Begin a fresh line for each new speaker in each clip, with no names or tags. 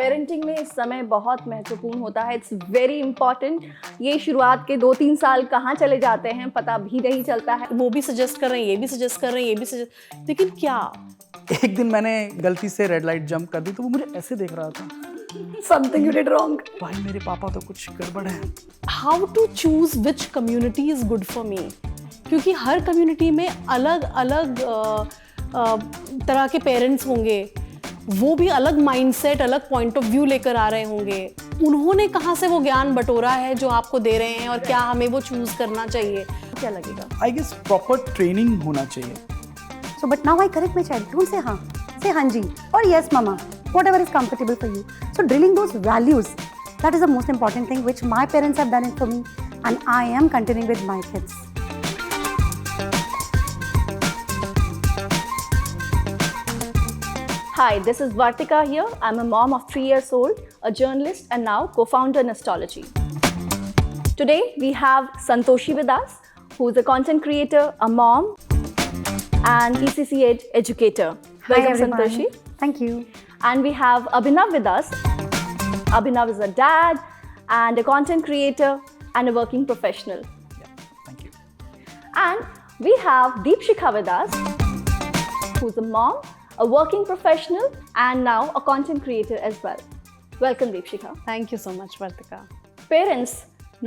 Parenting में इस समय बहुत महत्वपूर्ण होता है। It's very important. ये शुरुआत के 2-3 साल कहाँ चले जाते हैं पता भी नहीं चलता है।
वो भी सजेस्ट कर रहे हैं, ये भी सजेस्ट कर रहे हैं, ये भी सजेस्ट, लेकिन क्या?
एक दिन मैंने गलती से रेड लाइट जंप कर दी तो वो मुझे ऐसे देख रहा था,
समथिंग यू डिड रॉन्ग।
भाई मेरे पापा तो कुछ गड़बड़ है।
How to choose which community is good for me, क्योंकि हर कम्युनिटी में अलग अलग तरह के पेरेंट्स होंगे, वो भी अलग माइंडसेट, अलग पॉइंट ऑफ व्यू लेकर आ रहे होंगे। उन्होंने कहाँ से वो ज्ञान बटोरा है जो आपको दे रहे हैं, और क्या हमें वो चूज करना चाहिए? क्या लगेगा?
आई गेस प्रॉपर ट्रेनिंग होना चाहिए।
So, but now I correct my child. Don't say हाँ. Say हाँ जी or yes mama. Whatever is comfortable for you. So drilling those values, that is the most important thing which my parents have done it for me, and I am continuing with my kids.
Hi, this is Vartika here. I'm a mom of 3 years old, a journalist, and now co-founder in Astrology. Today we have Santoshi with us, who is a content creator, a mom, and ECCH educator. Welcome,
everyone.
Santoshi.
Thank you.
And we have Abhinav with us. Abhinav is a dad and a content creator and a working professional.
Thank you.
And we have Deepshikha with us, who's a mom, a working professional, and now a content creator as well. Welcome, Deepshikha.
Thank you so much, Vartika.
Parents,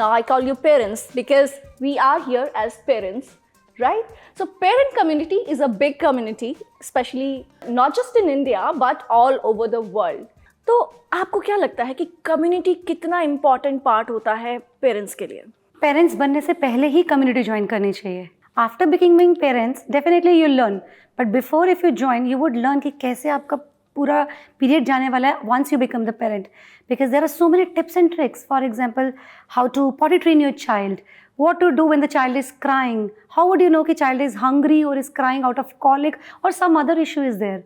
now I call you parents because we are here as parents, right? So parent community is a big community, especially not just in India but all over the world. तो आपको क्या लगता है कि community कितना important part होता है parents के लिए?
पेरेंट्स बनने से पहले ही कम्युनिटी ज्वाइन करनी चाहिए। After becoming parents definitely you learn, but before if you join you would learn कि कैसे आपका पूरा पीरियड जाने वाला है once you become the parent, because there are so many tips and tricks. For example, how to potty train your child, what to do when the child is crying, how would you know कि child is hungry or is crying out of colic or some other issue is there,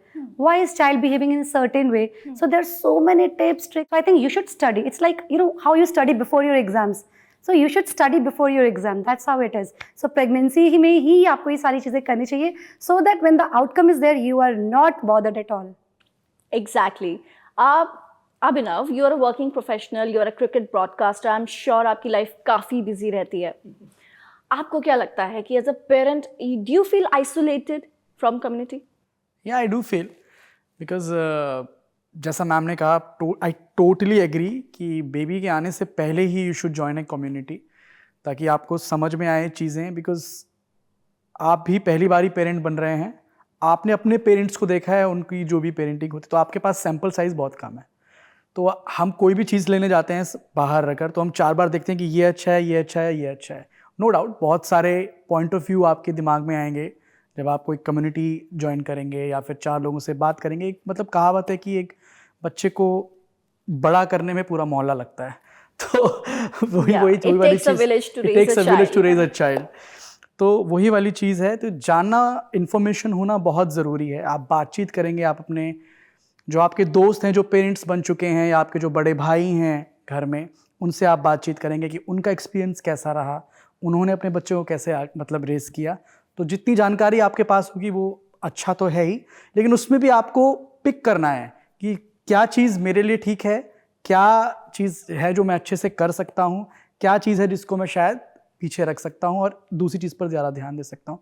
why is child behaving in a certain way. So there are so many tips, tricks. I think you should study. It's like, you know, how you study before your exams. So you should study before your exam. That's how it is. So pregnancy में ही आपको ये सारी चीज़ें करनी चाहिए, so that when the outcome is there you are not bothered at all.
Exactly. Abhinav, you are a working professional, you are a cricket broadcaster. I'm sure आपकी life काफ़ी busy रहती है. आपको क्या लगता है कि as a parent do you feel isolated from community?
या आई डू फील बिकॉज जैसा मैम ने कहा, आई टोटली एग्री कि बेबी के आने से पहले ही you should join a community, ताकि आपको समझ में आए चीज़ें। बिकॉज आप भी पहली बारी पेरेंट बन रहे हैं, आपने अपने पेरेंट्स को देखा है, उनकी जो भी पेरेंटिंग होती है, तो आपके पास सैम्पल साइज़ बहुत कम है। तो हम कोई भी चीज़ लेने जाते हैं बाहर रहकर, तो हम 4 बार देखते हैं कि ये अच्छा है, ये अच्छा है, ये अच्छा है। नो डाउट बहुत सारे पॉइंट ऑफ व्यू आपके दिमाग में आएंगे जब आप कोई कम्युनिटी ज्वाइन करेंगे या फिर 4 लोगों से बात करेंगे। एक मतलब कहावत है कि एक बच्चे को बड़ा करने में पूरा मोहल्ला लगता है। तो वही वाली चीज़, it takes a village to raise a child. तो वही वाली चीज़ है। तो जानना, इन्फॉर्मेशन होना बहुत ज़रूरी है। आप बातचीत करेंगे, आप अपने जो आपके दोस्त हैं जो पेरेंट्स बन चुके हैं, या आपके जो बड़े भाई हैं घर में, उनसे आप बातचीत करेंगे कि उनका एक्सपीरियंस कैसा रहा, उन्होंने अपने बच्चों को कैसे मतलब रेस किया। तो जितनी जानकारी आपके पास होगी वो अच्छा तो है ही, लेकिन उसमें भी आपको पिक करना है कि क्या चीज़ मेरे लिए ठीक है, क्या चीज़ है जो मैं अच्छे से कर सकता हूँ, क्या चीज़ है जिसको मैं शायद पीछे रख सकता हूँ और दूसरी चीज़ पर ज़्यादा ध्यान दे सकता हूँ।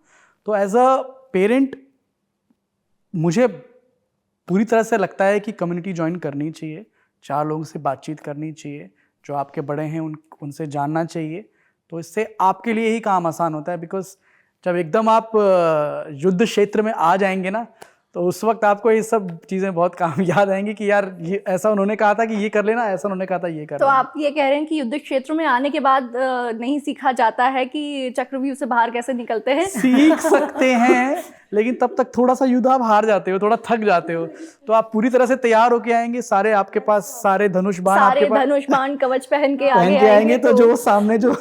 तो एज अ पेरेंट मुझे पूरी तरह से लगता है कि कम्युनिटी ज्वाइन करनी चाहिए, 4 लोगों से बातचीत करनी चाहिए, जो आपके बड़े हैं उनसे जानना चाहिए। तो इससे आपके लिए ही काम आसान होता है। बिकॉज जब एकदम आप युद्ध क्षेत्र में आ जाएंगे ना, तो उस वक्त आपको ये सब चीज़ें बहुत काम याद आएंगी कि यार ये ऐसा उन्होंने कहा था कि ये कर लेना, ऐसा उन्होंने कहा था ये कर
तो
लेना।
आप ये कह रहे हैं कि युद्ध क्षेत्र में आने के बाद नहीं सीखा जाता है कि चक्रव्यूह से बाहर कैसे निकलते हैं?
सीख सकते हैं, लेकिन तब तक थोड़ा सा युद्ध आप हार जाते हो, थोड़ा थक जाते हो। तो आप पूरी तरह से तैयार होके आएंगे, सारे आपके पास सारे धनुष बाण,
सारे धनुष बाण कवच पहन के
आएंगे। तो जो सामने जो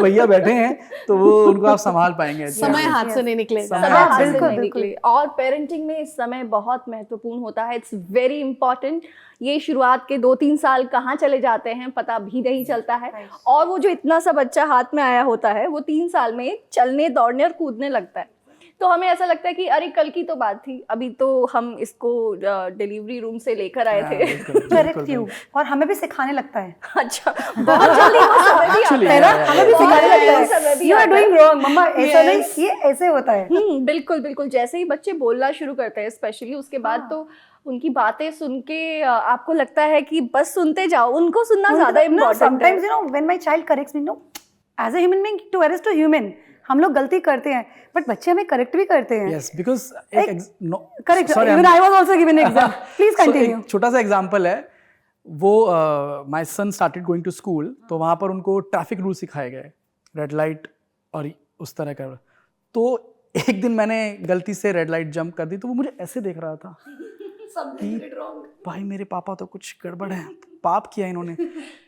भैया बैठे हैं, तो वो उनको आप संभाल पाएंगे।
समय हाथ से नहीं निकलेगा।
समय हाथ से
बिल्कुल,
नहीं निकले। और पेरेंटिंग में इस समय बहुत महत्वपूर्ण होता है। It's very important. ये शुरुआत के 2-3 साल कहाँ चले जाते हैं पता भी नहीं चलता है। और वो जो इतना सा बच्चा हाथ में आया होता है, वो 3 साल में चलने, दौड़ने और कूदने लगता है। तो हमें ऐसा लगता है कि अरे कल की तो बात थी, अभी तो हम इसको डिलीवरी रूम से लेकर आए थे।
करेक्ट यू, और हमें भी सिखाने लगता है।
अच्छा, बहुत जल्दी वो समय भी आता है
है ना, हमें भी सिखाने लगता
समय
है,
भी
यू आर
आता है।
डूइंग रॉन्ग मम्मा, ऐसा नहीं, ये ऐसे होता है।
बिल्कुल बिल्कुल, जैसे ही बच्चे बोलना शुरू करते हैं स्पेशली, उसके बाद तो उनकी बातें सुन के आपको लगता है कि बस सुनते जाओ, उनको सुनना ज्यादा इम्पोर्टेंट है।
Sometimes you know when my child corrects me, no as a human being to error to human, हम लोग गलती करते हैं बट बच्चे हमें करेक्ट भी करते हैं।
Yes, because
correct, even I was also given example, please continue.
छोटा सा एग्जांपल है, वो my son started going to school, तो वहाँ पर उनको ट्रैफिक रूल सिखाए गए, रेड लाइट और उस तरह का। तो एक दिन मैंने गलती से रेड लाइट जंप कर दी, तो वो मुझे ऐसे देख रहा था कि भाई मेरे पापा तो कुछ गड़बड़ है, पाप किया इन्होंने।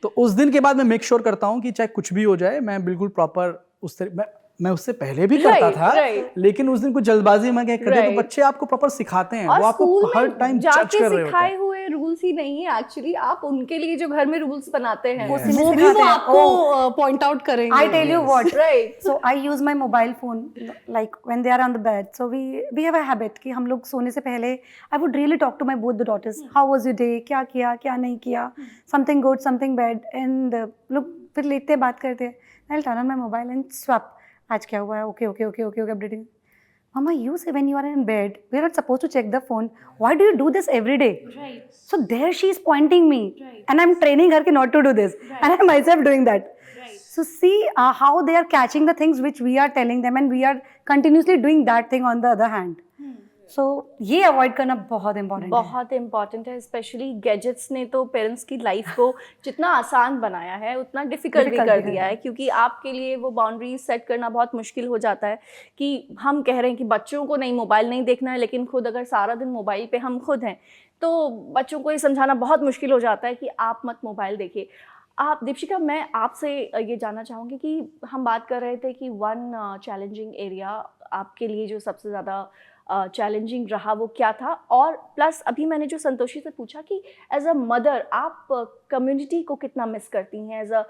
तो उस दिन के बाद मैं मेक श्योर करता हूँ कि चाहे कुछ भी हो जाए, मैं बिल्कुल प्रॉपर उस तरह, मैं उससे पहले भी करता था, लेकिन उस दिन कुछ जल्दबाजी में क्या कर दिया। तो बच्चे आपको प्रॉपर सिखाते हैं, वो आपको हर टाइम जज कर रहे होते हैं।
सिखाए हुए रूल्स ही नहीं है एक्चुअली, आप उनके लिए जो घर में रूल्स बनाते हैं
वो भी वो आपको पॉइंट आउट करेंगे।
I tell you what,
Right.
So I use my mobile phone like when they are on the bed. So we have a habit कि हम लोग सोने से पहले I would really talk to my both the daughters. How was your day? क्या किया, क्या नहीं किया? Something good, something bad. And लोग फिर लेटते बात करते हैं. I'll turn on my mobile and swap. आज क्या हुआ है? Okay, updating. Mama, you say when you are in bed, we are not supposed to check the phone. Why do you do this every day?
Right.
So there she is pointing me, and I'm training her not to do this, and I'm myself doing that. So see how they are catching the things which we are telling them, and we are continuously doing that thing on the other hand. So ये avoid करना बहुत important है।
बहुत important है, specially gadgets ने तो parents की life को जितना आसान बनाया है उतना डिफिकल्ट भी कर दिया है, क्योंकि आपके लिए वो बाउंड्रीज सेट करना बहुत मुश्किल हो जाता है कि हम कह रहे हैं कि बच्चों को नहीं मोबाइल नहीं देखना है, लेकिन खुद अगर सारा दिन मोबाइल पे हम खुद हैं तो बच्चों को ये समझाना बहुत मुश्किल हो जाता है कि आप मत मोबाइल देखिए। आप दीपशिका, मैं आपसे ये जानना चाहूँगी कि हम बात कर रहे थे कि वन चैलेंजिंग एरिया आपके लिए जो सबसे ज़्यादा चैलेंजिंग रहा वो क्या था, और प्लस अभी मैंने जो संतोषी से पूछा कि एज अ मदर आप कम्युनिटी को कितना मिस करती हैं, as a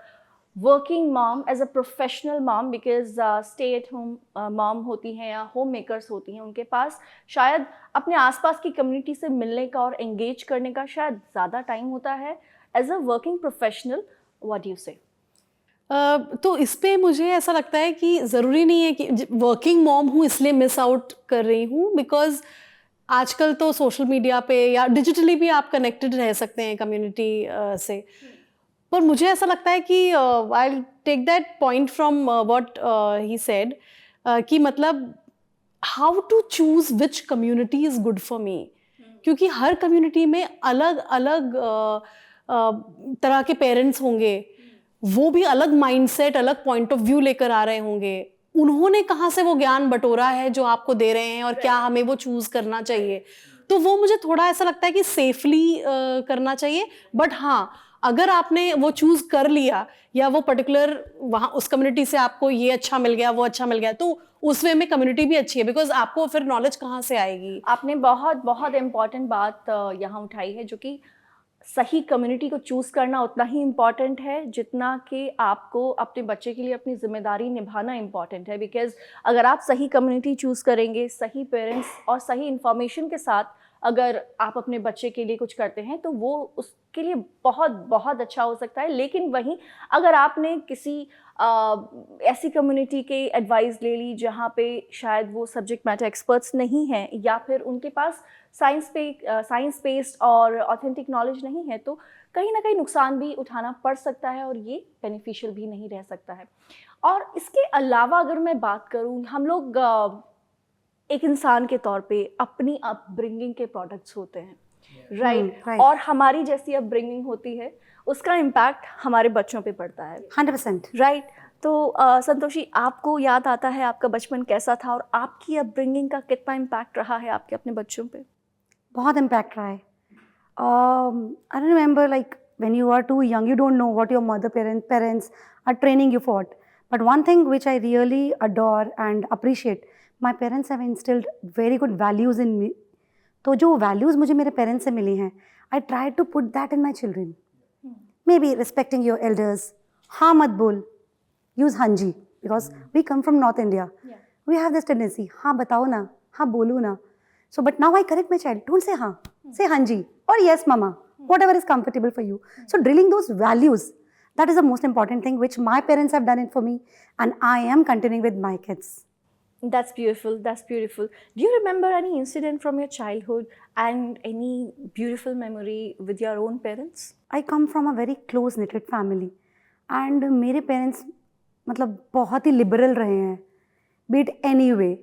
working mom, as a professional mom, because stay at home mom होती हैं या होम मेकर्स होती हैं, उनके पास शायद अपने आसपास की कम्युनिटी से मिलने का और एंगेज करने का शायद ज़्यादा टाइम होता है। As a working professional, what do you say?
तो इस पे मुझे ऐसा लगता है कि ज़रूरी नहीं है कि वर्किंग मॉम हूँ इसलिए मिस आउट कर रही हूँ, बिकॉज आजकल तो सोशल मीडिया पे या डिजिटली भी आप कनेक्टेड रह सकते हैं कम्युनिटी से। पर मुझे ऐसा लगता है कि I take that point from what he said कि मतलब how to choose which community is good for me, क्योंकि हर कम्युनिटी में अलग अलग तरह के पेरेंट्स होंगे, वो भी अलग माइंडसेट, अलग पॉइंट ऑफ व्यू लेकर आ रहे होंगे। उन्होंने कहाँ से वो ज्ञान बटोरा है जो आपको दे रहे हैं, और क्या हमें वो चूज़ करना चाहिए। तो वो मुझे थोड़ा ऐसा लगता है कि सेफली करना चाहिए। बट हाँ, अगर आपने वो चूज़ कर लिया या वो पर्टिकुलर वहाँ उस कम्युनिटी से आपको ये अच्छा मिल गया, वो अच्छा मिल गया, तो उस वे में कम्युनिटी भी अच्छी है, बिकॉज आपको फिर नॉलेज कहाँ से आएगी।
आपने बहुत बहुत इम्पॉर्टेंट बात यहाँ उठाई है, जो कि सही कम्युनिटी को चूज़ करना उतना ही इम्पॉर्टेंट है जितना कि आपको अपने बच्चे के लिए अपनी जिम्मेदारी निभाना इम्पॉर्टेंट है। बिकॉज अगर आप सही कम्युनिटी चूज़ करेंगे, सही पेरेंट्स और सही इन्फॉर्मेशन के साथ अगर आप अपने बच्चे के लिए कुछ करते हैं तो वो उसके लिए बहुत बहुत अच्छा हो सकता है। लेकिन वहीं अगर आपने किसी ऐसी कम्युनिटी के एडवाइस ले ली जहाँ पे शायद वो सब्जेक्ट मैटर एक्सपर्ट्स नहीं हैं, या फिर उनके पास साइंस बेस्ड और ऑथेंटिक नॉलेज नहीं है, तो कहीं ना कहीं नुकसान भी उठाना पड़ सकता है और ये बेनिफिशियल भी नहीं रह सकता है। और इसके अलावा अगर मैं बात करूँ, हम लोग एक इंसान के तौर पे अपनी अपब्रिंगिंग के प्रोडक्ट्स होते हैं, राइट? और हमारी जैसी अपब्रिंगिंग होती है, उसका इम्पैक्ट हमारे बच्चों पे पड़ता है
100%,
राइट? तो संतोषी, आपको याद आता है आपका बचपन कैसा था और आपकी अपब्रिंगिंग का कितना इम्पैक्ट रहा है आपके अपने बच्चों पे?
बहुत इम्पैक्ट रहा है। I remember like when you are too young, you don't know what your parents are training you for. But one thing which I really adore and appreciate, my parents have instilled very good values in me. तो जो values मुझे मेरे parents से मिली हैं, I try to put that in my children. Maybe respecting your elders, हाँ मत बोल, use हाँ जी, because we come from North India. We have this tendency, हाँ बताओ ना, हाँ बोलो ना. So but now I correct my child, don't say हाँ, say हाँ जी or yes mama, whatever is comfortable for you. So drilling those values, that is the most important thing which my parents have done it for me and I am continuing with my kids.
That's beautiful. That's beautiful. Do you remember any incident from your childhood and any beautiful memory with your own parents?
I come from a very close knitted family and मेरे parents मतलब बहुत ही liberal रहे हैं, be it any way,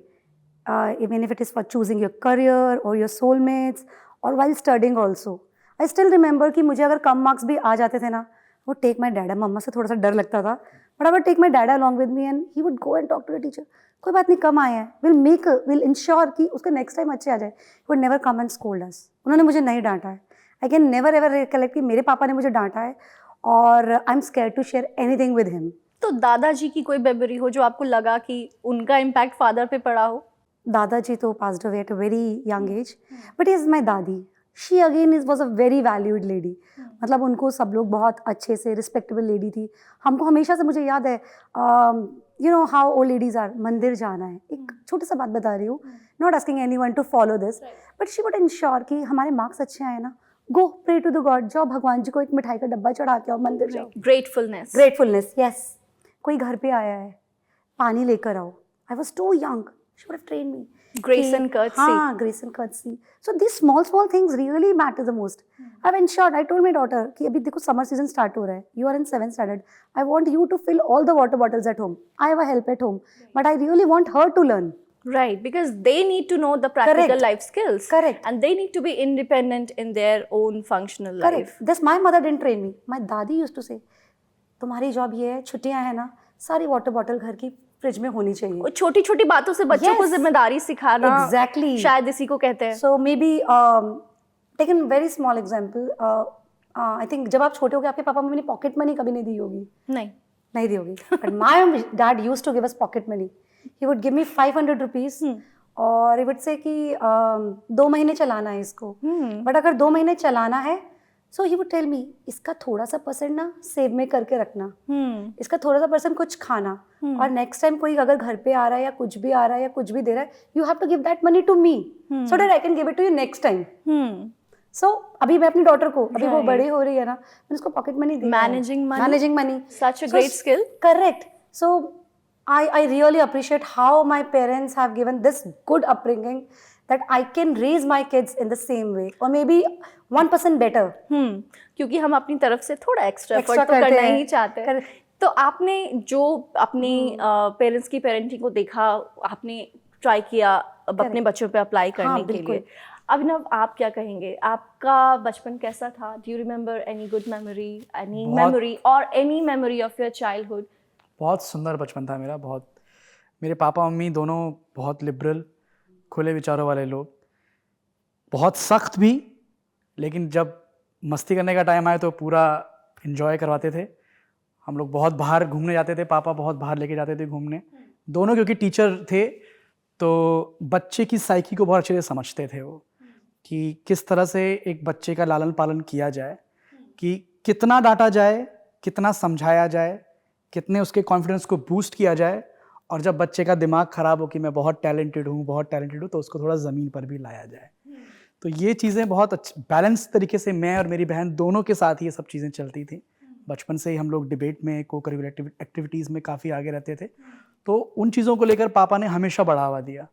even if it is for choosing your career or your soulmates or while studying also. I still remember कि मुझे अगर कम marks भी आ जाते थे ना, वो टेक माई डैडा, मम्मा से थोड़ा सा डर लगता था, but I would take my dada along with me and he would go and talk to the teacher, कोई बात नहीं कम आए हैं, विल इंश्योर कि उसका नेक्स्ट टाइम अच्छे आ जाए. He would never come and scold us. उन्होंने मुझे नहीं डांटा है. I can never ever recollect कि मेरे पापा ने मुझे डांटा है और I am scared to share anything with him.
तो दादाजी की कोई मेमोरी हो जो आपको लगा कि उनका इम्पैक्ट फादर पे पड़ा हो?
दादाजी तो passed away at a very young age, but yes, my दादी, she again was a very valued lady. मतलब उनको सब लोग बहुत अच्छे से रिस्पेक्टेबल लेडी थी. हमको हमेशा से, मुझे याद है, you know how old ladies are, मंदिर जाना है, एक छोटी सा बात बता रही हूँ, not asking anyone to follow this, but she would ensure कि हमारे मार्क्स अच्छे आए ना, go pray to the god, जाओ भगवान जी को एक मिठाई का डब्बा चढ़ा के आओ, मंदिर जाओ. Gratefulness, yes. कोई घर पे आया है, पानी लेकर आओ. I was too young, she would have trained me.
Grace and courtesy.
हाँ, grace and courtesy. So these small things really matter the most. I've ensured, I told my daughter कि अभी देखो summer season start हो रहा है. You are in 7th standard. I want you to fill all the water bottles at home. I have a help at home, but I really want her to learn.
Right, because they need to know the practical
Correct.
life skills.
Correct.
And they need to be independent in their own functional
Correct.
life.
This my mother didn't train me. My दादी used to say, तुम्हारी job ये है, छुट्टियां हैं ना, सारी water bottle घर की फ्रिज में होनी चाहिए.
वो छोटी छोटी बातों से बच्चों को
Yes.
जिम्मेदारी सिखाना
Exactly.
शायद इसी को कहते हैं.
So maybe take a very small example. I think जब आप छोटे हो गए, आपके पापा मम्मी ने पॉकेट मनी कभी नहीं दी होगी. नहीं दी होगी. But my dad used to give us pocket money. He would give me 500 rupees और he would say कि 2 महीने चलाना है इसको. But अगर 2 महीने चलाना है, so he would tell me, इसका थोड़ा सा % ना सेव में करके रखना, इसका थोड़ा सा % कुछ खाना, और नेक्स्ट टाइम कोई अगर घर पे आ रहा है या कुछ भी आ रहा है या कुछ भी दे रहा है, you have to give that money to me so that I can give it to you next time. So अभी मैं अपनी डॉटर को, अभी वो बड़ी हो रही है ना, मैंने उसको pocket money the. Managing money,
Such a great skill.
Correct. So I really appreciate how my parents have given this good upbringing that I can raise my kids in the same way or maybe 1% better.
क्योंकि हम अपनी तरफ से थोड़ा extra
Extra
effort तो
करते
करना
हैं.
ही चाहते हैं. तो आपने जो अपनी पेरेंट्स की पेरेंटिंग को देखा, आपने ट्राई किया अब अपने बच्चों पे अप्लाई करने के लिए. अभिनव, आप क्या कहेंगे? आपका बचपन कैसा था? Do you remember any good memory, any memory और any memory of your childhood?
बहुत सुंदर बचपन था मेरा. बहुत, मेरे पापा मम्मी दोनों बहुत लिबरल, खुले विचारों वाले लोग, बहुत सख्त भी, लेकिन जब मस्ती करने का टाइम आया तो पूरा इन्जॉय करवाते थे. हम लोग बहुत बाहर घूमने जाते थे, पापा बहुत बाहर लेके जाते थे घूमने, दोनों क्योंकि टीचर थे तो बच्चे की साइकी को बहुत अच्छे से समझते थे वो, कि किस तरह से एक बच्चे का लालन पालन किया जाए, कि कितना डांटा जाए, कितना समझाया जाए, कितने उसके कॉन्फिडेंस को बूस्ट किया जाए, और जब बच्चे का दिमाग ख़राब हो कि मैं बहुत टैलेंटेड हूँ तो उसको थोड़ा ज़मीन पर भी लाया जाए. तो ये चीज़ें बहुत अच्छी बैलेंस तरीके से मैं और मेरी बहन दोनों के साथ ये सब चीज़ें चलती थी. बचपन से ही हम लोग डिबेट में, को करिकुलर एक्टिविटीज़ में काफ़ी आगे रहते थे. तो उन चीज़ों को लेकर पापा ने हमेशा बढ़ावा दिया.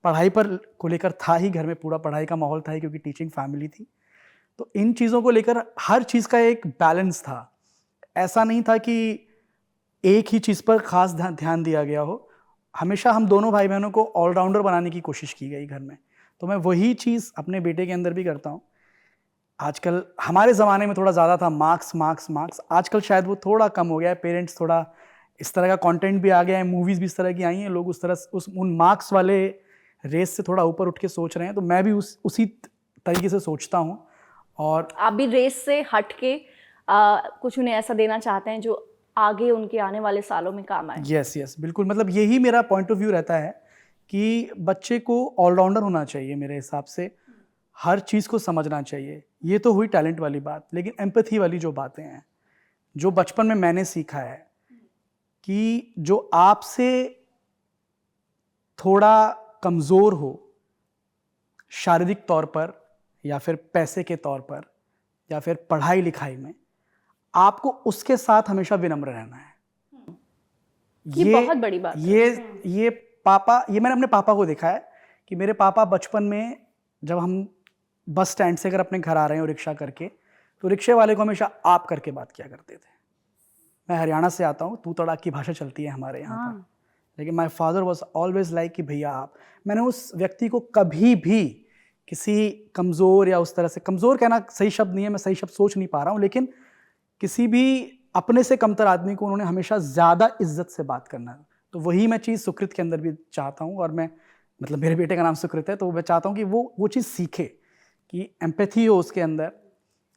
पढ़ाई पर को लेकर था ही, घर में पूरा पढ़ाई का माहौल था ही क्योंकि टीचिंग फैमिली थी. तो इन चीज़ों को लेकर हर चीज़ का एक बैलेंस था. ऐसा नहीं था कि एक ही चीज़ पर खास ध्यान दिया गया हो. हमेशा हम दोनों भाई बहनों को ऑलराउंडर बनाने की कोशिश की गई घर में. तो मैं वही चीज़ अपने बेटे के अंदर भी करता हूँ. आजकल हमारे ज़माने में थोड़ा ज़्यादा था मार्क्स, आजकल शायद वो थोड़ा कम हो गया है. पेरेंट्स थोड़ा इस तरह का कंटेंट भी आ गया है, मूवीज़ भी इस तरह की आई हैं, लोग उस तरह उन मार्क्स वाले रेस से थोड़ा ऊपर उठ के सोच रहे हैं. तो मैं भी उसी तरीके से सोचता हूँ. और
आप भी रेस से हट के कुछ उन्हें ऐसा देना चाहते हैं जो आगे उनके आने वाले सालों में काम आए.
यस, बिल्कुल. मतलब यही मेरा पॉइंट ऑफ व्यू रहता है कि बच्चे को ऑलराउंडर होना चाहिए. मेरे हिसाब से हर चीज़ को समझना चाहिए. ये तो हुई टैलेंट वाली बात, लेकिन एम्पैथी वाली जो बातें हैं, जो बचपन में मैंने सीखा है कि जो आपसे थोड़ा कमज़ोर हो शारीरिक तौर पर या फिर पैसे के तौर पर या फिर पढ़ाई लिखाई में, आपको उसके साथ हमेशा विनम्र रहना है।
ये बहुत बड़ी बात है।
ये मैंने अपने पापा को देखा है कि मेरे पापा बचपन में जब हम बस स्टैंड से अगर अपने घर आ रहे हो रिक्शा करके, तो रिक्शे वाले को हमेशा आप करके बात किया करते थे। मैं हरियाणा से आता हूँ, तू तड़ाक की भाषा चलती है हमारे यहाँ पर, लेकिन my father was always like कि भैया आप। मैंने उस व्यक्ति को कभी भी किसी कमज़ोर या उस तरह से, कमज़ोर कहना सही शब्द नहीं है, मैं सही शब्द सोच नहीं पा रहा हूँ, लेकिन किसी भी अपने से कमतर आदमी को उन्होंने हमेशा ज़्यादा इज्जत से बात करना। तो वही मैं चीज़ सुकृत के अंदर भी चाहता हूँ, और मैं मतलब मेरे बेटे का नाम सुकृत है, तो मैं चाहता हूँ कि वो चीज़ सीखे कि एम्पैथी हो उसके अंदर,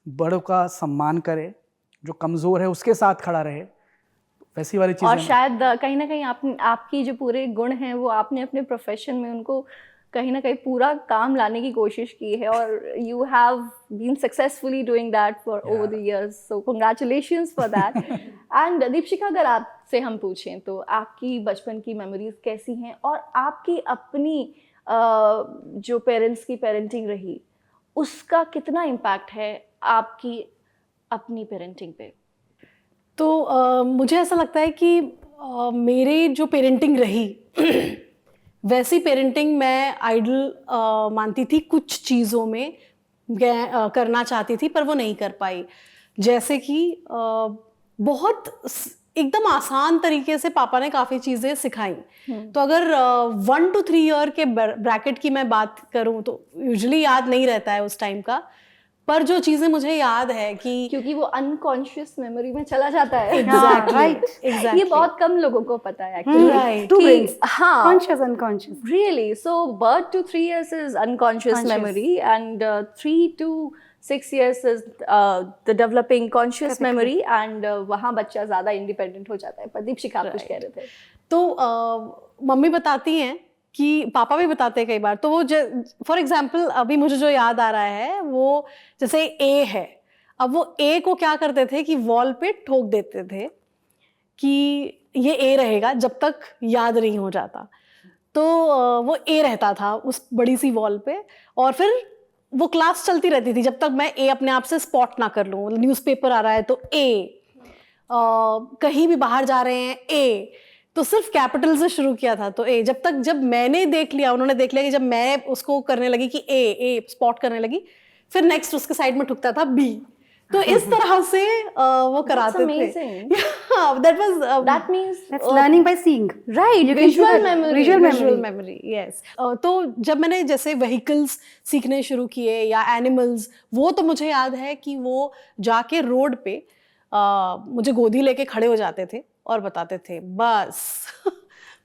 बड़ों का सम्मान करे, जो कमज़ोर है उसके साथ खड़ा रहे, वैसी वाली चीज़ें।
और शायद कहीं ना कहीं आपकी जो पूरे गुण हैं वो आपने अपने प्रोफेशन में उनको कहीं ना कहीं पूरा काम लाने की कोशिश की है, और you have been successfully doing that for over the years, so congratulations for that. And Deepshikha, अगर आपसे हम पूछें तो आपकी बचपन की मेमोरीज कैसी हैं, और आपकी अपनी जो पेरेंट्स की पेरेंटिंग रही उसका कितना इम्पैक्ट है आपकी अपनी पेरेंटिंग पे?
तो मुझे ऐसा लगता है कि मेरे जो पेरेंटिंग रही वैसी पेरेंटिंग मैं आइडल मानती थी, कुछ चीज़ों में करना चाहती थी पर वो नहीं कर पाई। जैसे कि बहुत एकदम आसान तरीके से पापा ने काफ़ी चीज़ें सिखाई। तो अगर 1 to 3 ईयर के ब्रैकेट की मैं बात करूँ तो यूजुअली याद नहीं रहता है उस टाइम का, पर जो चीज़ें मुझे याद है कि
क्योंकि वो अनकॉन्शियस मेमोरी में चला जाता है।
Exactly.
ये बहुत कम लोगों को पता है एक्चुअली।
Right.
Two brains.
हाँ,
Conscious, unconscious.
really, so birth to 3 years is unconscious
Conscious.
memory, and 3 to 6 years is the developing conscious memory, and वहाँ बच्चा ज़्यादा इंडिपेंडेंट हो जाता है। पर दीपशिका आप कुछ कह रहे थे।
तो मम्मी बताती हैं कि पापा भी बताते हैं कई बार, तो वो फॉर एग्जाम्पल अभी मुझे जो याद आ रहा है वो जैसे ए है, अब वो ए को क्या करते थे कि वॉल पे ठोक देते थे कि ये ए रहेगा जब तक याद नहीं हो जाता। तो वो ए रहता था उस बड़ी सी वॉल पे, और फिर वो क्लास चलती रहती थी जब तक मैं ए अपने आप से स्पॉट ना कर लूँ। न्यूज़पेपर आ रहा है तो ए, कहीं भी बाहर जा रहे हैं ए, तो सिर्फ कैपिटल से शुरू किया था तो ए, जब मैंने देख लिया, उन्होंने देख लिया कि जब मैं उसको करने लगी कि ए स्पॉट करने लगी, फिर नेक्स्ट उसके साइड में ठुकता था बी। तो इस तरह से वो कराते थे।
That means
That's learning by seeing.
right, visual memory.
Visual memory, yes. तो जब मैंने जैसे व्हीकल्स सीखने शुरू किए या एनिमल्स, वो तो मुझे याद है कि वो जाके रोड पे मुझे गोदी लेके खड़े हो जाते थे और बताते थे बस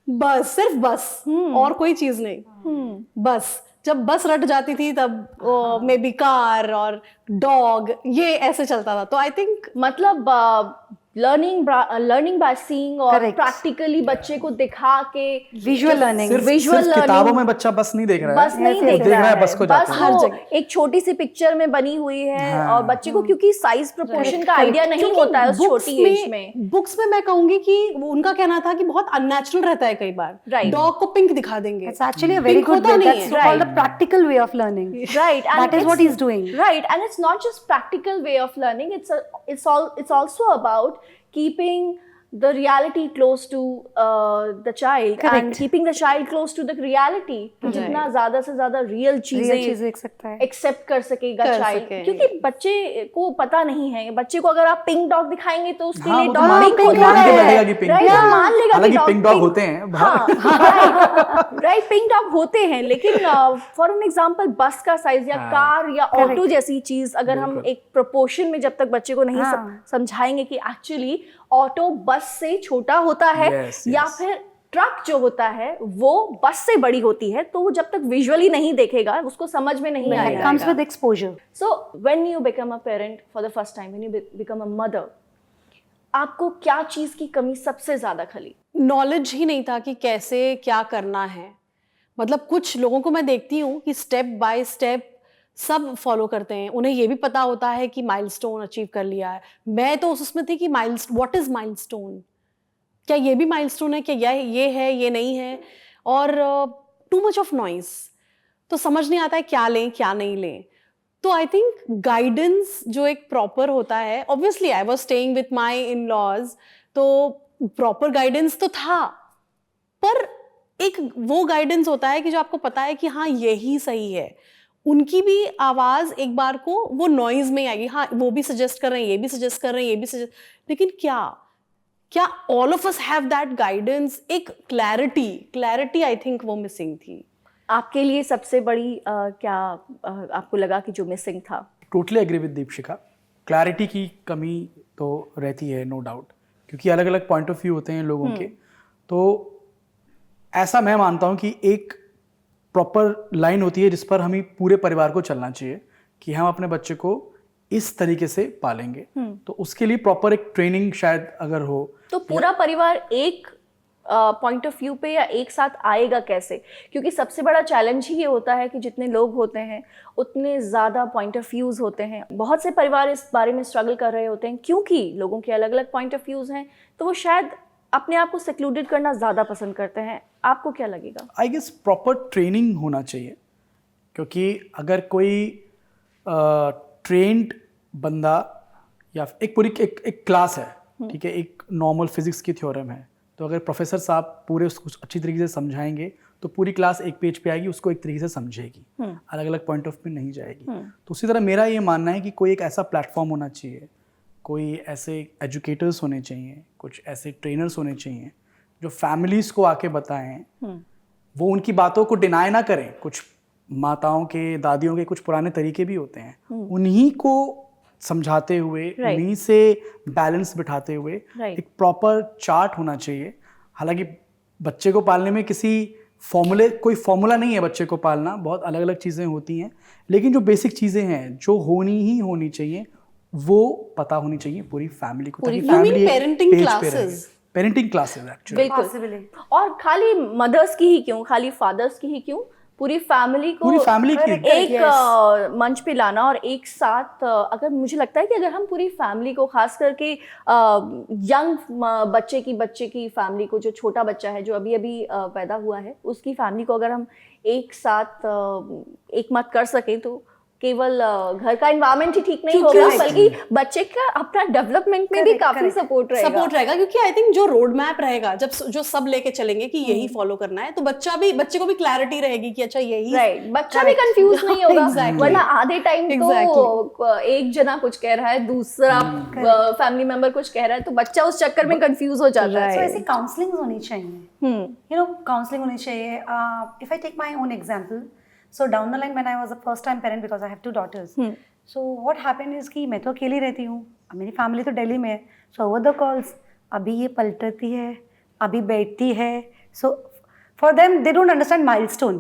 बस, सिर्फ बस, और कोई चीज नहीं, बस। जब बस रट जाती थी तब मे बी कार और डॉग, ये ऐसे चलता था। तो आई थिंक
मतलब लर्निंग बाय सीइंग और
Correct.
प्रैक्टिकली बच्चे को दिखा के
Visual learning.
विजुअल
सिर्फ किताबों में बच्चा बस नहीं देख रहा है,
बस नहीं देख
रहा
रहा
है
है,
बस को जाते
बस
हुए।
वो एक छोटी सी पिक्चर में बनी हुई है।
हाँ।
और बच्चे को क्योंकि साइज प्रोपोर्शन का आइडिया नहीं होता है उस छोटी एज में।
बुक्स में मैं कहूंगी कि उनका कहना था कि बहुत अननेचुरल रहता है कई बार।
Right.
डॉग को पिंक दिखा देंगे,
It's actually a very
Pink
good
होता
way.
नहीं
That's
है।
called the practical way of learning.
Right, and
That is what he's doing.
Right, and it's not just practical way of learning. It's also about keeping the reality close to the child.
Correct.
And keeping the child close to the reality. कि जितना ज़्यादा से ज़्यादा real
Real
चीजें
चीजें देख सकता है।
एक्सेप्ट कर सकेगा
कर
चाइल्ड,
सके।
क्योंकि बच्चे को पता नहीं है। बच्चे को अगर आप पिंक डॉग दिखाएंगे तो उसके
हाँ,
लिए
वो तो
डॉग
मान
पिंक
के
होता
लगेगा
है,
कि pink
राइट,
है।
मान लेगा
हालांकि
कि
पिंक डॉग होते हैं
राइट, पिंक डॉग होते हैं, लेकिन फॉर एन एग्जांपल बस का साइज या कार या ऑटो जैसी चीज अगर हम एक प्रोपोर्शन में जब तक बच्चे को नहीं समझाएंगे कि एक्चुअली ऑटो बस से छोटा होता है या फिर ट्रक जो होता है वो बस से बड़ी होती है, तो वो जब तक विजुअली नहीं देखेगा उसको समझ में नहीं
It
आएगा।
comes with exposure.
So when you become a parent for the first time, when you become a mother, आपको क्या चीज की कमी सबसे ज्यादा खली?
नॉलेज ही नहीं था कि कैसे क्या करना है। मतलब कुछ लोगों को मैं देखती हूँ कि स्टेप बाय स्टेप सब फॉलो करते हैं, उन्हें ये भी पता होता है कि माइलस्टोन अचीव कर लिया है। मैं तो उसमें थी कि व्हाट इज माइलस्टोन, क्या ये भी माइलस्टोन है, क्या ये है ये नहीं है। और टू मच ऑफ नॉइस, तो समझ नहीं आता है क्या लें क्या नहीं लें। तो आई थिंक गाइडेंस जो एक प्रॉपर होता है, obviously I was staying with my in laws, तो प्रॉपर गाइडेंस तो था, पर एक वो गाइडेंस होता है कि जो आपको पता है कि हाँ यही सही है। उनकी भी आवाज एक बार को वो नॉइज में आएगी, हाँ वो भी सजेस्ट कर रहे हैं, ये भी सजेस्ट कर रहे हैं, ये भी सजेस्ट, लेकिन क्या all of us have that guidance, एक क्लैरिटी आई थिंक वो मिसिंग थी।
आपके लिए सबसे बड़ी क्या आपको लगा कि जो मिसिंग था?
Totally agree with Deepshikha, clarity की कमी तो रहती है, नो डाउट, क्योंकि अलग अलग पॉइंट ऑफ व्यू होते हैं लोगों के। तो ऐसा मैं मानता हूँ कि एक प्रॉपर लाइन होती है जिस पर हमें पूरे परिवार को चलना चाहिए कि हम अपने बच्चे को इस तरीके से पालेंगे। तो उसके लिए प्रॉपर एक ट्रेनिंग शायद अगर हो
तो पूरा परिवार एक पॉइंट ऑफ व्यू पे या एक साथ आएगा कैसे? क्योंकि सबसे बड़ा चैलेंज ही ये होता है कि जितने लोग होते हैं उतने ज़्यादा पॉइंट ऑफ व्यूज़ होते हैं। बहुत से परिवार इस बारे में स्ट्रगल कर रहे होते हैं क्योंकि लोगों के अलग अलग पॉइंट ऑफ व्यूज़ हैं, तो वो शायद अपने आप को सेक्लूडेड करना ज़्यादा पसंद करते हैं। आपको क्या लगेगा?
आई गेस प्रॉपर ट्रेनिंग होना चाहिए, क्योंकि अगर कोई ट्रेंड बंदा या एक पूरी एक क्लास है, ठीक है, एक नॉर्मल फिजिक्स की थ्योरम है, तो अगर प्रोफेसर साहब पूरे उसको अच्छी तरीके से समझाएंगे तो पूरी क्लास एक पेज पे आएगी, उसको एक तरीके से समझेगी, अलग अलग पॉइंट ऑफ व्यू नहीं जाएगी। तो उसी तरह मेरा ये मानना है कि कोई एक ऐसा प्लेटफॉर्म होना चाहिए, कोई ऐसे एजुकेटर्स होने चाहिए, कुछ ऐसे ट्रेनर्स होने चाहिए जो फैमिलीज़ को आके बताएं, वो उनकी बातों को डिनाई ना करें। कुछ माताओं के, दादियों के कुछ पुराने तरीके भी होते हैं, उन्हीं को समझाते हुए, उन्हीं से बैलेंस बिठाते हुए एक प्रॉपर चार्ट होना चाहिए। हालांकि बच्चे को पालने में कोई फॉर्मूला नहीं है, बच्चे को पालना बहुत अलग अलग चीज़ें होती हैं, लेकिन जो बेसिक चीज़ें हैं जो होनी चाहिए वो पता होनी चाहिए पूरी फैमिली को, ताकि फैमिली
पेरेंटिंग क्लासेस
एक्चुअली
बिल्कुल। और खाली मदर्स की ही क्यों, खाली फादर्स की ही क्यों, पूरी फैमिली को एक मंच पे लाना और एक साथ अगर मुझे लगता है कि अगर हम पूरी फैमिली को, खास करके यंग बच्चे की फैमिली को, जो छोटा बच्चा है जो अभी अभी पैदा हुआ है, उसकी फैमिली को अगर हम एक साथ एक मत कर सकें तो केवल घर का एनवायरनमेंट ही ठीक नहीं होगा, बल्कि बच्चे का अपना डेवलपमेंट में भी काफी सपोर्ट रहेगा।
क्योंकि आई थिंक जो रोड मैप रहेगा, जो सब लेके चलेंगे कि यही फॉलो करना है, तो बच्चे को भी क्लैरिटी रहेगी कि अच्छा यही
राइट, बच्चा भी कंफ्यूज नहीं होगा। वरना आधे टाइम तो एक जना कुछ कह रहा है, दूसरा फैमिली मेंबर कुछ कह रहा है, तो बच्चा उस चक्कर में कंफ्यूज हो जाता है।
तो ऐसी काउंसलिंग होनी चाहिए, काउंसलिंग होनी चाहिए। If I take my own example, so down the line when I was a first time parent, because I have 2 daughters, so what happened is कि मैं तो अकेली रहती हूँ, अब मेरी फैमिली तो दिल्ली में है, so over the calls अभी ये पलटती है, अभी बैठती है, so for them they don't understand milestone.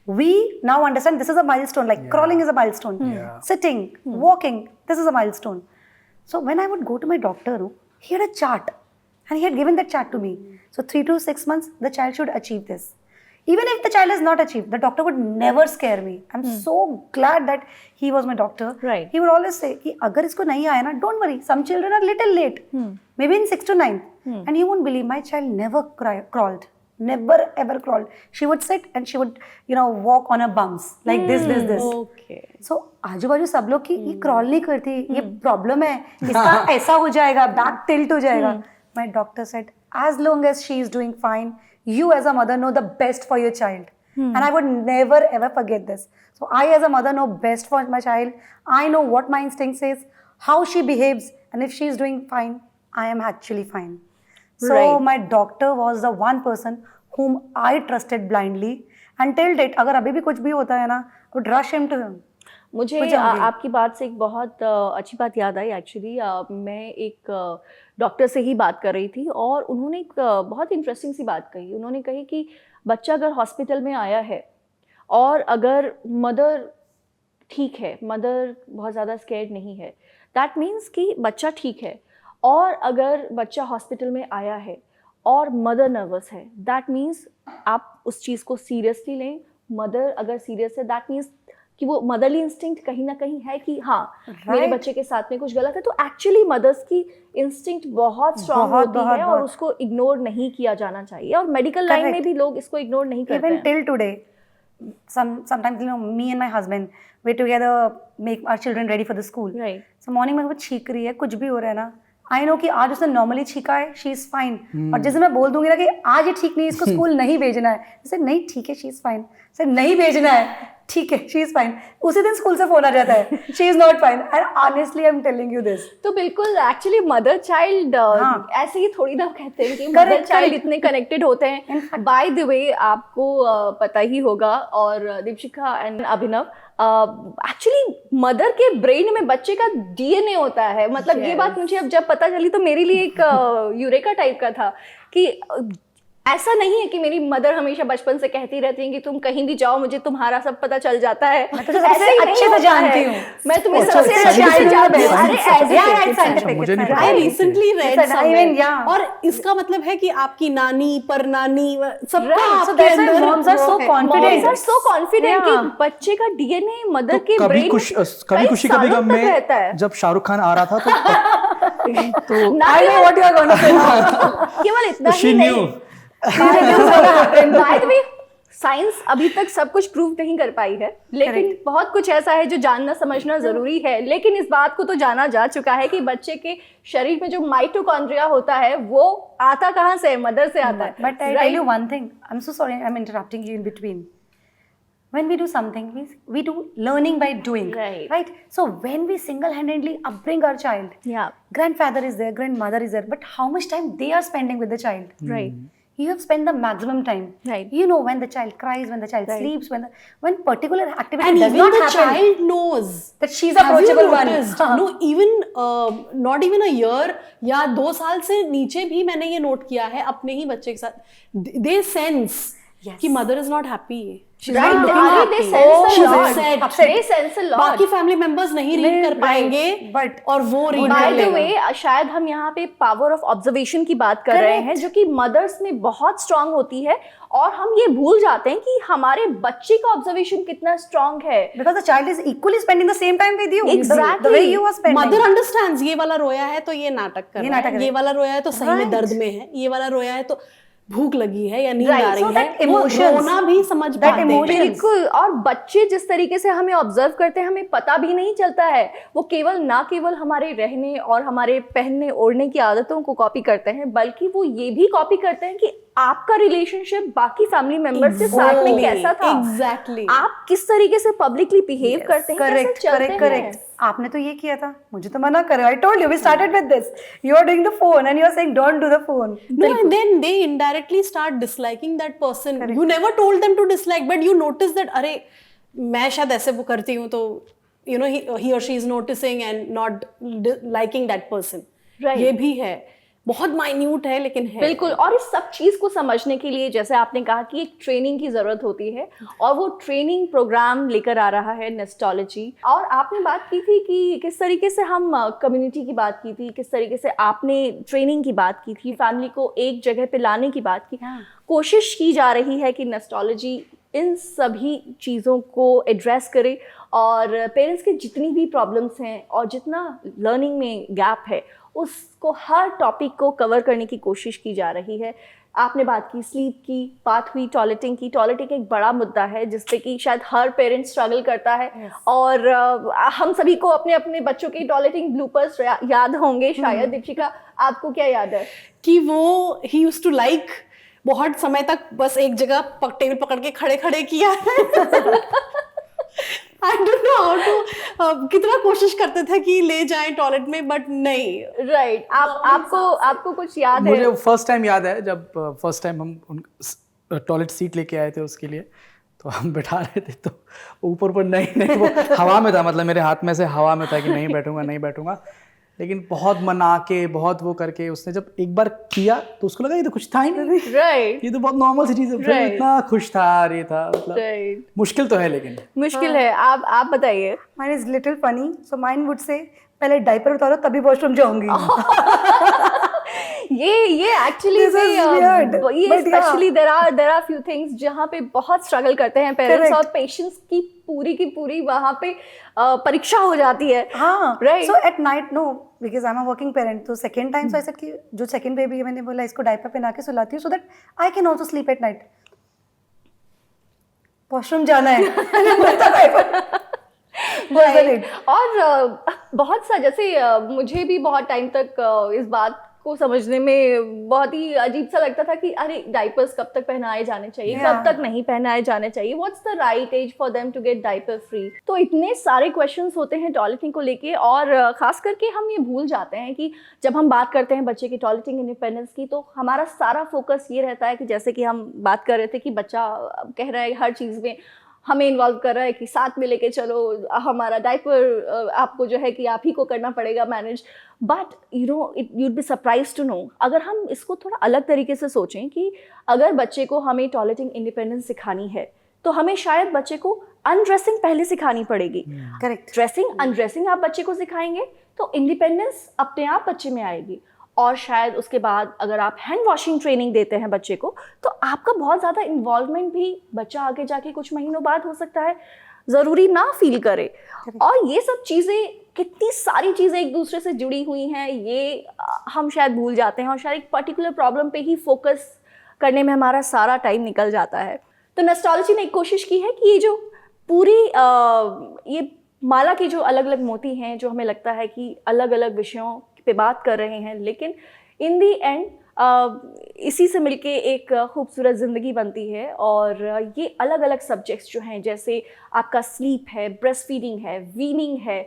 We now understand this is a milestone, like crawling is a milestone, sitting, walking, this is a milestone. So when I would go to my doctor, he had a chart and he had given that chart to me. So 3 to 6 months the child should achieve this. Even if the child has not achieved, the doctor would never scare me. I'm so glad that he was my doctor.
Right.
He would always say कि अगर इसको नहीं आया ना, don't worry, some children are little late, maybe in 6 to 9. And you won't believe, my child never crawled, never ever crawled. She would sit and she would, walk on her bums like this.
Okay.
So आजू बाजू सब लोग कि ये crawl नहीं करती, ये problem है, इसका ऐसा हो जाएगा, back tilt हो जाएगा. My doctor said, as long as she is doing fine, you as a mother know the best for your child. And I would never ever forget this. So I as a mother know best for my child. I know what my instinct says, how she behaves, and if she is doing fine, I am actually fine. So my doctor was the one person whom I trusted blindly until date. अगर अभी भी कुछ भी होता है ना, I would rush him to him.
मुझे आपकी बात से एक बहुत अच्छी बात याद आई। एक्चुअली मैं एक डॉक्टर से ही बात कर रही थी और उन्होंने एक बहुत इंटरेस्टिंग सी बात कही। उन्होंने कही कि बच्चा अगर हॉस्पिटल में आया है और अगर मदर ठीक है, मदर बहुत ज़्यादा स्कैर्ड नहीं है, दैट मीन्स कि बच्चा ठीक है। और अगर बच्चा हॉस्पिटल में आया है और मदर नर्वस है, दैट मीन्स आप उस चीज़ को सीरियसली लें। मदर अगर सीरियस है, दैट मीन्स कि वो मदरली इंस्टिंक्ट कहीं ना कहीं है कि हाँ मेरे बच्चे के साथ में कुछ गलत है, तो एक्चुअली मदर्स की इंस्टिंक्ट बहुत स्ट्रांग होती है और उसको इग्नोर नहीं किया जाना चाहिए, और मेडिकल लाइन में भी लोग इसको इग्नोर नहीं करते हैं।
Even till today, sometimes me and my husband we together make our children ready for the school.
Right.
So morning में वो छींक रही है, कुछ भी हो रहा है ना, आई नो कि आज उसने नॉर्मली छींका है, शी इज फाइन, और जैसे मैं बोल दूंगी ना कि आज ये ठीक नहीं है, इसको स्कूल नहीं भेजना है, जैसे नहीं ठीक है शी इज फाइन, सर नहीं भेजना है ठीक है शी इज फाइन, उसी दिन स्कूल से फोन आ जाता है she is not fine, and honestly I am telling you this.
तो बिल्कुल एक्चुअली मदर चाइल्ड ऐसे ही थोड़ी ना कहते हैं कि मदर चाइल्ड इतने कनेक्टेड होते हैं। बाय द वे आपको पता ही होगा, और Deepshikha and Abhinav, actually mother के ब्रेन में बच्चे का डीएनए होता है। मतलब ये बात मुझे अब जब पता चली तो मेरे लिए एक यूरेका टाइप का था कि ऐसा नहीं है कि मेरी मदर हमेशा बचपन से कहती रहती है कि तुम कहीं भी जाओ मुझे तुम्हारा सब पता चल जाता है।
मैं तो सबसे अच्छे से जानती हूँ,
मैं तुम्हें सबसे अच्छे से जानती हूँ।
I recently read somewhere, और इसका मतलब है कि आपकी नानी परनानी सबका आपके अंदर
moms are so confident.
Moms are so confident कि बच्चे का डीएनए मदर के
कभी
ब्रेन
कभी खुशी कभी गम में जब शाहरुख खान आ रहा था तो
I know what you are going to say now.
केवल इतना
she
ही
knew.
नहीं, बाय द वे साइंस अभी तक सब कुछ प्रूव नहीं कर पाई है, लेकिन बहुत कुछ ऐसा है जो जानना समझना जरूरी है। लेकिन इस बात को तो जाना जा चुका है कि बच्चे के शरीर में जो माइटोकॉन्ड्रिया होता है वो आता कहाँ से है, मदर से आता है।
But I tell you one thing, I'm so sorry I'm interrupting you in between. When we do something, we do learning by doing, right? So when we single-handedly upbring our child, grandfather is there, grandmother is there, but how much time they are spending with the child?
Right.
You have spent the maximum time.
Right.
You know when the child cries, when the child sleeps, when particular activity
and
does
even
not
the
happen,
child knows
that she's
Have you
approachable one.
noticed? No, even not even a year या 2 साल से नीचे भी मैंने ये note किया है अपने ही बच्चे के साथ, they sense कि mother is not happy. She's
Right.
not looking happy.
They sense a lot.
upset.
They sense a lot.
बाकी फैमिली मेंबर्स नहीं रीड कर पाएंगे,
but
और वो रीड
बाय
कर
द
लेंगे।
वे शायद हम यहाँ पे पावर ऑफ ऑब्जर्वेशन की बात कर रहे हैं, जो कि मदर्स में बहुत स्ट्रांग होती है, और हम ये भूल जाते हैं कि हमारे बच्चे का ऑब्जर्वेशन कितना स्ट्रांग है।
because the child is equally spending the same time with you.
Exactly.
The way you are spending.
Mother understands, ये वाला रोया है तो ये नाटक कर रहा है, ये वाला रोया है तो सही में दर्द में है, ये वाला रोया है तो भूख लगी है या नींद आ रही है, वो रोना भी समझ पाते हैं।
बिल्कुल, और बच्चे जिस तरीके से हमें ऑब्जर्व करते हैं हमें पता भी नहीं चलता है। वो ना केवल हमारे रहने और हमारे पहनने ओढ़ने की आदतों को कॉपी करते हैं, बल्कि वो ये भी कॉपी करते हैं कि आपका रिलेशनशिप बाकी फैमिली मेंबर्स के साथ में कैसा था।
एग्जैक्टली,
आप किस तरीके से पब्लिकली बिहेव करते हैं, कैसे चलते हैं।
आपने तो ये किया था, मुझे तो मना करो। I told you we started with this. You are doing the phone and you are saying don't do the phone.
No, and then they indirectly start disliking that person. You never told them to dislike, but you notice that अरे मैं शायद ऐसे वो करती हूँ तो you know he or she is noticing and not liking that person. ये भी है, बहुत माइन्यूट है लेकिन है।
बिल्कुल, और इस सब चीज को समझने के लिए जैसे आपने कहा कि एक ट्रेनिंग की जरूरत होती है, और वो ट्रेनिंग प्रोग्राम लेकर आ रहा है नेस्टोलॉजी। और आपने बात की थी कि किस तरीके से हम कम्युनिटी की बात की थी, किस तरीके से आपने ट्रेनिंग की बात की थी, फैमिली को एक जगह पे लाने की बात की। कोशिश की जा रही है कि नेस्टोलॉजी इन सभी चीज़ों को एड्रेस करे, और पेरेंट्स के जितनी भी प्रॉब्लम्स हैं और जितना लर्निंग में गैप है उसको, हर टॉपिक को कवर करने की कोशिश की जा रही है। आपने बात की स्लीप की, बात हुई टॉयलेटिंग की। टॉयलेटिंग एक बड़ा मुद्दा है जिस पे कि शायद हर पेरेंट स्ट्रगल करता है, और हम सभी को अपने अपने बच्चों के टॉयलेटिंग ब्लूपर्स याद होंगे शायद। दीपशिका, आपको क्या याद है?
कि वो ही यूज्ड टू लाइक बहुत समय तक बस एक जगह टेबल पकड़ के खड़े खड़े किया है। I don't know how to कितना कोशिश करते थे कि ले जाएं टॉयलेट में, बट नहीं।
राइट, आपको कुछ याद है?
मुझे फर्स्ट टाइम याद है जब फर्स्ट टाइम हम टॉयलेट सीट लेके आए थे उसके लिए, तो हम बैठा रहे थे तो ऊपर नहीं वो हवा में था, मतलब मेरे हाथ में से हवा में था कि नहीं बैठूंगा, लेकिन बहुत मना के बहुत वो करके उसने जब एक बार किया तो उसको लगा ये तो कुछ था ही नहीं।
राइट,
ये तो बहुत नॉर्मल सी चीज है। इतना खुश था, ये था, मतलब मुश्किल तो है, लेकिन
मुश्किल है। आप बताइए।
Mine is little funny, so mine would say पहले डायपर उतारो तभी वॉशरूम जाऊंगी।
ये एक्चुअली
This is weird,
ये
but yeah.
Specially there are few things जहाँ पे बहुत स्ट्रगल करते हैं पेरेंट्स,
Correct.
और पेशेंस की पूरी वहाँ पे परीक्षा हो जाती है.
हाँ,
Right.
so at night no, because I'm a working parent, तो second time so I said कि जो second baby है मैंने बोला इसको डायपर पहना के सुलाती हूँ so that I can also sleep at night. Washroom जाना है
Right. और बहुत सा जैसे मुझे भी बहुत टाइम तक इस बात को समझने में बहुत ही अजीब सा लगता था कि अरे डाइपर्स कब तक पहनाए जाने चाहिए, कब तक नहीं पहनाए जाने चाहिए, what's the right age for them to get diaper free. तो इतने सारे क्वेश्चंस होते हैं टॉयलेटिंग को लेके, और खास करके हम ये भूल जाते हैं कि जब हम बात करते हैं बच्चे की टॉयलेटिंग इंडिपेंडेंस की, तो हमारा सारा फोकस ये रहता है कि जैसे कि हम बात कर रहे थे कि बच्चा कह रहा है हर चीज़ में हमें इन्वॉल्व कर रहा है कि साथ में लेके चलो, हमारा डाइपर आपको जो है कि आप ही को करना पड़ेगा manage. But you know you'd be surprise to know, अगर हम इसको थोड़ा अलग तरीके से सोचें कि अगर बच्चे को हमें टॉयलेटिंग इंडिपेंडेंस सिखानी है तो हमें शायद बच्चे को अनड्रेसिंग पहले सिखानी पड़ेगी.
करेक्ट.
ड्रेसिंग अनड्रेसिंग आप बच्चे को सिखाएंगे तो इंडिपेंडेंस अपने आप बच्चे में आएगी. और शायद उसके बाद अगर आप हैंड वॉशिंग ट्रेनिंग देते हैं बच्चे को, तो आपका बहुत ज़्यादा इन्वॉल्वमेंट भी बच्चा आगे जाके कुछ महीनों बाद हो सकता है ज़रूरी ना फील करे. और ये सब चीज़ें, कितनी सारी चीज़ें एक दूसरे से जुड़ी हुई हैं, ये हम शायद भूल जाते हैं, और शायद एक पर्टिकुलर प्रॉब्लम पे ही फोकस करने में हमारा सारा टाइम निकल जाता है. तो नेस्टोलॉजी ने एक कोशिश की है कि ये जो पूरी ये माला की जो अलग अलग मोती हैं, जो हमें लगता है कि अलग अलग विषयों पे बात कर रहे हैं, लेकिन इन दी एंड इसी से मिलके एक खूबसूरत ज़िंदगी बनती है. और ये अलग अलग सब्जेक्ट्स जो हैं, जैसे आपका स्लीप है, ब्रेस्ट फीडिंग है, वीनिंग है,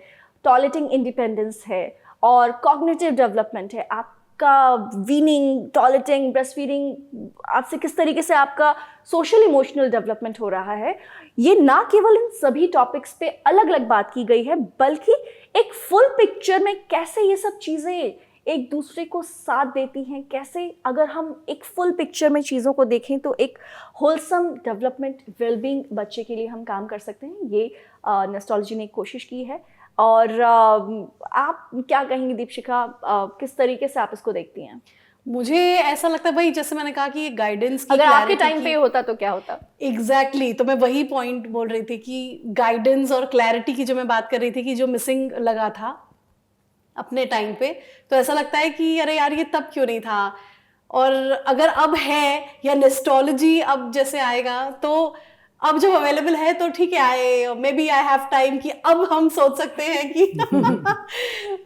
टॉयलेटिंग इंडिपेंडेंस है, और कॉग्निटिव डेवलपमेंट है. आपका वीनिंग, टॉयलेटिंग, ब्रेस्ट फीडिंग आपसे किस तरीके से आपका सोशल इमोशनल डेवलपमेंट हो रहा है, ये ना केवल इन सभी टॉपिक्स पे अलग अलग बात की गई है, बल्कि एक फुल पिक्चर में कैसे ये सब चीज़ें एक दूसरे को साथ देती हैं, कैसे अगर हम एक फुल पिक्चर में चीज़ों को देखें तो एक होलसम डेवलपमेंट वेलबींग बच्चे के लिए हम काम कर सकते हैं. ये नेस्टोलॉजी ने एक कोशिश की है. और आप क्या कहेंगी दीपशिखा, किस तरीके से आप इसको देखती हैं?
मुझे ऐसा लगता है भाई, जैसे मैंने कहा कि ये गाइडेंस की,
अगर आपके टाइम पे होता तो क्या होता?
एग्जैक्टली तो मैं वही पॉइंट बोल रही थी कि गाइडेंस और क्लैरिटी की जो मैं बात कर रही थी कि जो मिसिंग लगा था अपने टाइम पे, तो ऐसा लगता है कि अरे यार ये तब क्यों नहीं था, और अगर अब है या नेस्टोलॉजी अब जैसे आएगा तो अब जब अवेलेबल है तो ठीक है, I maybe I have time कि अब हम सोच सकते हैं कि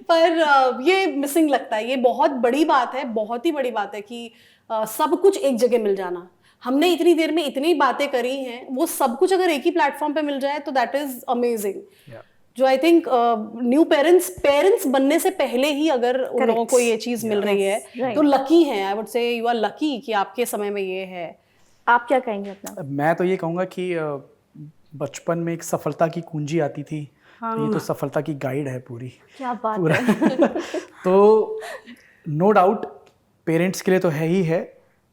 पर ये मिसिंग लगता है. ये बहुत बड़ी बात है, बहुत ही बड़ी बात है कि सब कुछ एक जगह मिल जाना. हमने इतनी देर में इतनी बातें करी हैं, वो सब कुछ अगर एक ही प्लेटफॉर्म पे मिल जाए तो दैट इज अमेजिंग. जो आई थिंक न्यू पेरेंट्स बनने से पहले ही अगर उन लोगों को ये चीज मिल रही है तो लकी है. I would say you are lucky कि आपके समय में ये है.
आप क्या कहेंगे अपना?
मैं तो ये कहूँगा कि बचपन में एक सफलता की कुंजी आती थी, ये तो सफलता की गाइड है पूरी.
क्या बात है.
तो नो डाउट पेरेंट्स के लिए तो है ही है,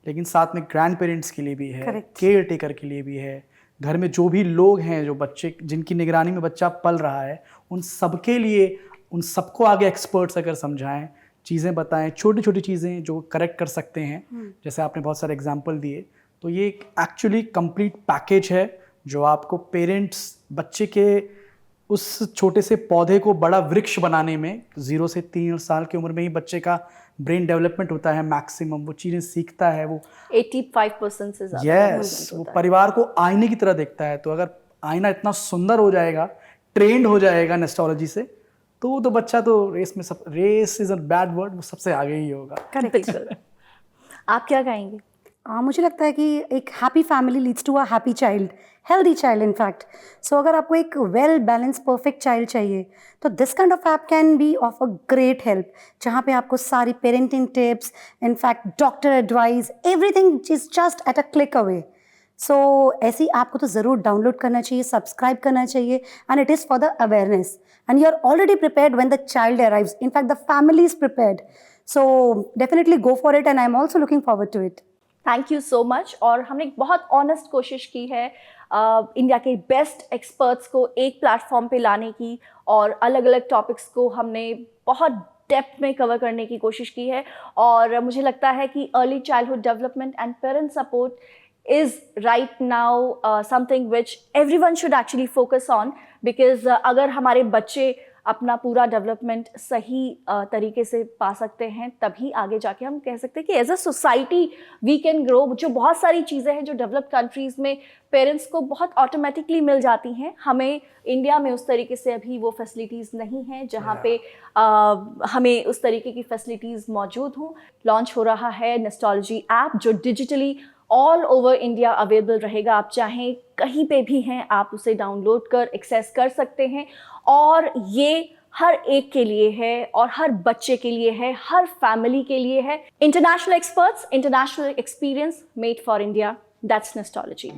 लेकिन साथ में ग्रैंड पेरेंट्स के लिए भी है, केयर टेकर के लिए भी है, घर में जो भी लोग हैं, जो बच्चे जिनकी निगरानी में बच्चा पल रहा है, उन सबके लिए, उन सबको आगे एक्सपर्ट्स अगर समझाएं, चीज़ें बताएं, छोटी छोटी चीज़ें जो करेक्ट कर सकते हैं, जैसे आपने बहुत सारे एग्जांपल दिए, तो ये एक एक्चुअली कंप्लीट पैकेज है जो आपको पेरेंट्स बच्चे के उस छोटे से पौधे को बड़ा वृक्ष बनाने में, 0 से 3 साल की उम्र में ही बच्चे का ब्रेन डेवलपमेंट होता है मैक्सिमम, वो चीज़ें सीखता है, वो
85% से ज़्यादा.
यस, वो परिवार को आईने की तरह देखता है. तो अगर आईना इतना सुंदर हो जाएगा, ट्रेंड हो जाएगा नेस्टोलॉजी से, तो बच्चा तो race is a bad word, वो सबसे आगे ही होगा.
बिल्कुल. आप क्या कहेंगे?
मुझे लगता है कि एक happy family leads to a happy child, healthy child in fact. So अगर आपको एक वेल बैलेंस परफेक्ट चाइल्ड चाहिए तो this kind of app can be of a great help, जहाँ पे आपको सारी parenting tips, in fact doctor advice, everything is just at a click away. So ऐसी ऐप को तो ज़रूर डाउनलोड करना चाहिए, सब्सक्राइब करना चाहिए, and it is for the awareness, and you are already prepared when the child arrives. In fact the family is prepared. So definitely go for it, and I am also looking forward to it.
Thank you so much. और हमने एक बहुत honest कोशिश की है India के best experts को एक प्लेटफॉर्म पे लाने की, और अलग अलग टॉपिक्स को हमने बहुत डेप्थ में कवर करने की कोशिश की है। और मुझे लगता है कि early childhood development and parent support is right now something which everyone should actually focus on, because अगर हमारे बच्चे अपना पूरा डेवलपमेंट सही तरीके से पा सकते हैं, तभी आगे जाके हम कह सकते हैं कि as a society we can grow. जो बहुत सारी चीज़ें हैं जो डेवलप्ड कंट्रीज़ में पेरेंट्स को बहुत ऑटोमेटिकली मिल जाती हैं, हमें इंडिया में उस तरीके से अभी वो फैसिलिटीज़ नहीं हैं जहाँ पे हमें उस तरीके की फैसिलिटीज़ मौजूद हों। लॉन्च हो रहा है नेस्टोलॉजी ऐप जो digitally all over India available रहेगा। आप चाहें कहीं पे भी हैं, आप उसे डाउनलोड कर एक्सेस कर सकते हैं। और ये हर एक के लिए है और हर बच्चे के लिए है, हर फैमिली के लिए है। International experts, international experience, made for India, that's नेस्टोलॉजी।